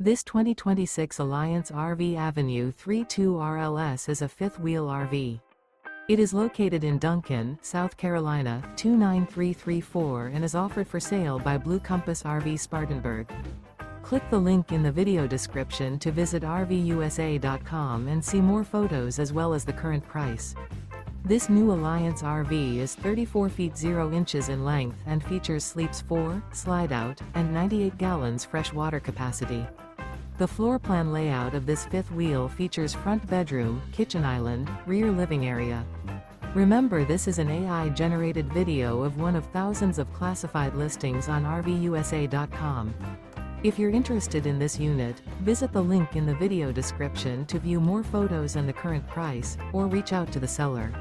This 2026 Alliance RV Avenue 32 RLS is a fifth-wheel RV. It is located in Duncan, South Carolina, 29334 and is offered for sale by Blue Compass RV Spartanburg. Click the link in the video description to visit RVUSA.com and see more photos as well as the current price. This new Alliance RV is 34 feet 0 inches in length and features sleeps 4, slide-out, and 98 gallons fresh water capacity. The floor plan layout of this fifth wheel features front bedroom, kitchen island, rear living area. Remember, this is an AI-generated video of one of thousands of classified listings on RVUSA.com. If you're interested in this unit, visit the link in the video description to view more photos and the current price, or reach out to the seller.